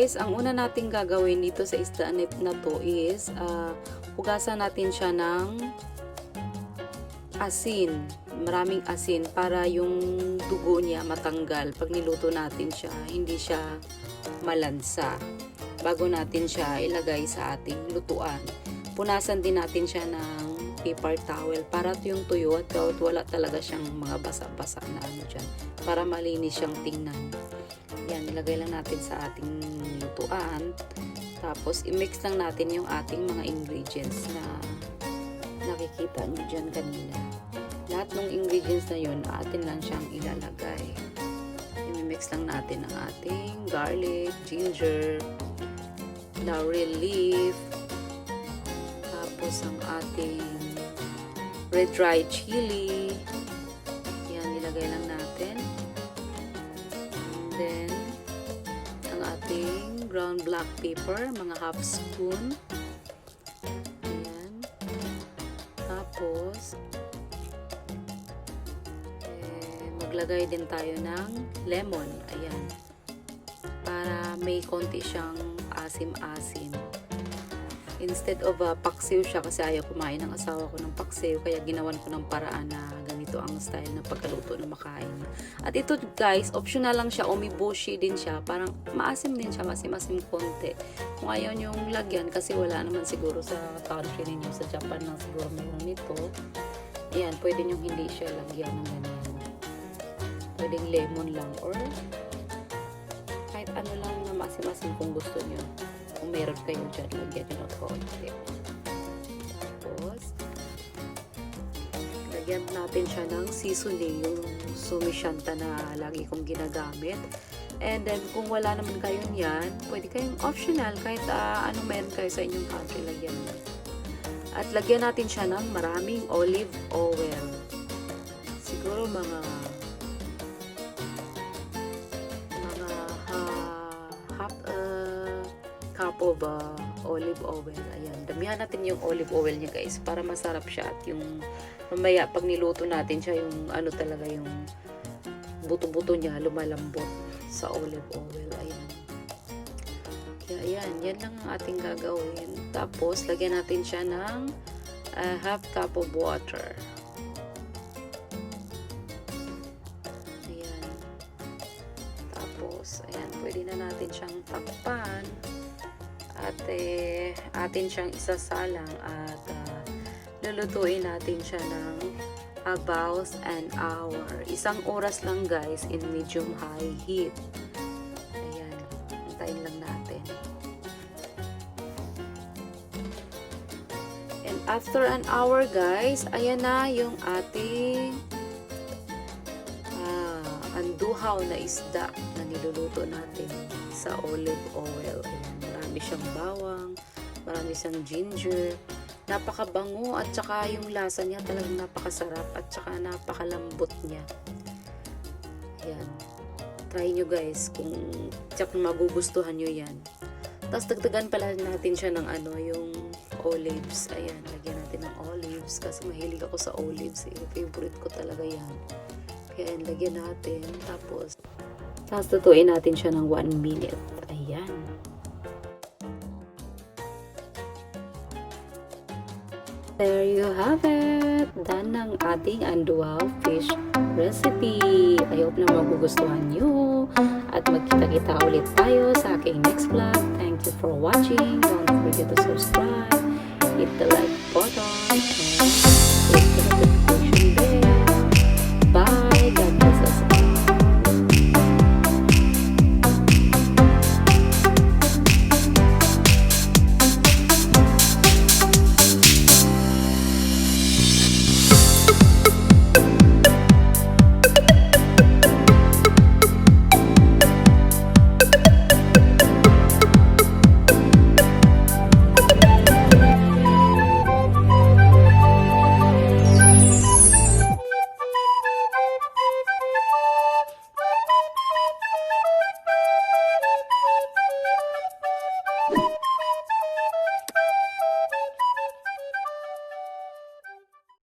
guys, ang una nating gagawin dito sa isda na to is hugasan natin siya ng asin. Maraming asin para yung dugo niya matanggal. Pag niluto natin siya, hindi siya malansa. Bago natin siya ilagay sa ating lutuan. Punasan din natin siya ng paper towel para yung tuyo at wala talaga siyang mga basa-basa na ano dyan. Para malinis siyang tingnan. Yan, ilagay lang natin sa ating lutuan. Tapos, i-mix lang natin yung ating mga ingredients na nakikita nyo dyan kanina. Lahat ng ingredients na yun, atin lang siyang ilalagay. I-mix lang natin ang ating garlic, ginger, laurel leaf, tapos ang ating red dried chili. Yan, nilagay lang natin. And then, ang ating ground black pepper, mga half spoon. Ayan. Tapos, maglagay din tayo ng lemon. Ayan. Para may konti siyang asim-asim. Instead of paksiw siya kasi ayaw kumain ng asawa ko ng paksiw, kaya ginawan ko ng paraan na ganito ang style ng pagkaluto na makain. At ito guys, optional lang siya, Omeboshi din siya, parang maasim din siya, masim-asim konti. Kung ayaw niyong lagyan, kasi wala naman siguro sa country ninyo, sa Japan lang siguro mayroon nito. Ayan, pwede niyong hindi siya lagyan ng ganyan. Pwedeng lemon lang or kahit ano lang na masim-asim kung gusto niyo. Kung meron kayo dyan, lagyan nyo ng konti. Tapos, lagyan natin siya ng seasoning, yung sumisyanta na lagi kong ginagamit. And then, kung wala naman kayo yan, pwede kayong optional, kahit anong meron kayo sa inyong country, lagyan nyo. At lagyan natin siya ng maraming olive oil. Siguro mga half cup of olive oil. Ayan. Damihan natin yung olive oil niya guys para masarap siya at yung mamaya pag niluto natin siya yung ano talaga yung buto-buto niya lumalambot sa olive oil. Ayan. Kaya ayan. Yan lang ang ating gagawin. Tapos lagyan natin siya ng half cup of water. Ayan. Tapos ayan. Pwede na natin siyang takpan. At atin siyang isasalang at lulutuin natin siya ng about an hour. 1 oras lang guys in medium high heat. Ayan, antayin lang natin. And after an hour guys, ayan na yung ating anduhaw na isda na niluluto natin sa olive oil. Ayan. Marami siyang bawang, marami siyang ginger, napakabango at saka yung lasa niya talagang napakasarap at saka napakalambot niya. Ayan. Try nyo guys kung tsak magugustuhan nyo yan. Tapos dagdagan pala natin siya ng ano, yung olives. Ayan, lagyan natin ng olives kasi mahilig ako sa olives eh. Favorite ko talaga yan. Kaya lagyan natin. Tapos tutuin natin siya ng 1 minute. Ayan. There you have it! Done ng ating Anduhaw fish recipe. I hope na magugustuhan nyo. At magkita-kita ulit tayo sa aking next vlog. Thank you for watching. Don't forget to subscribe. Hit the like button.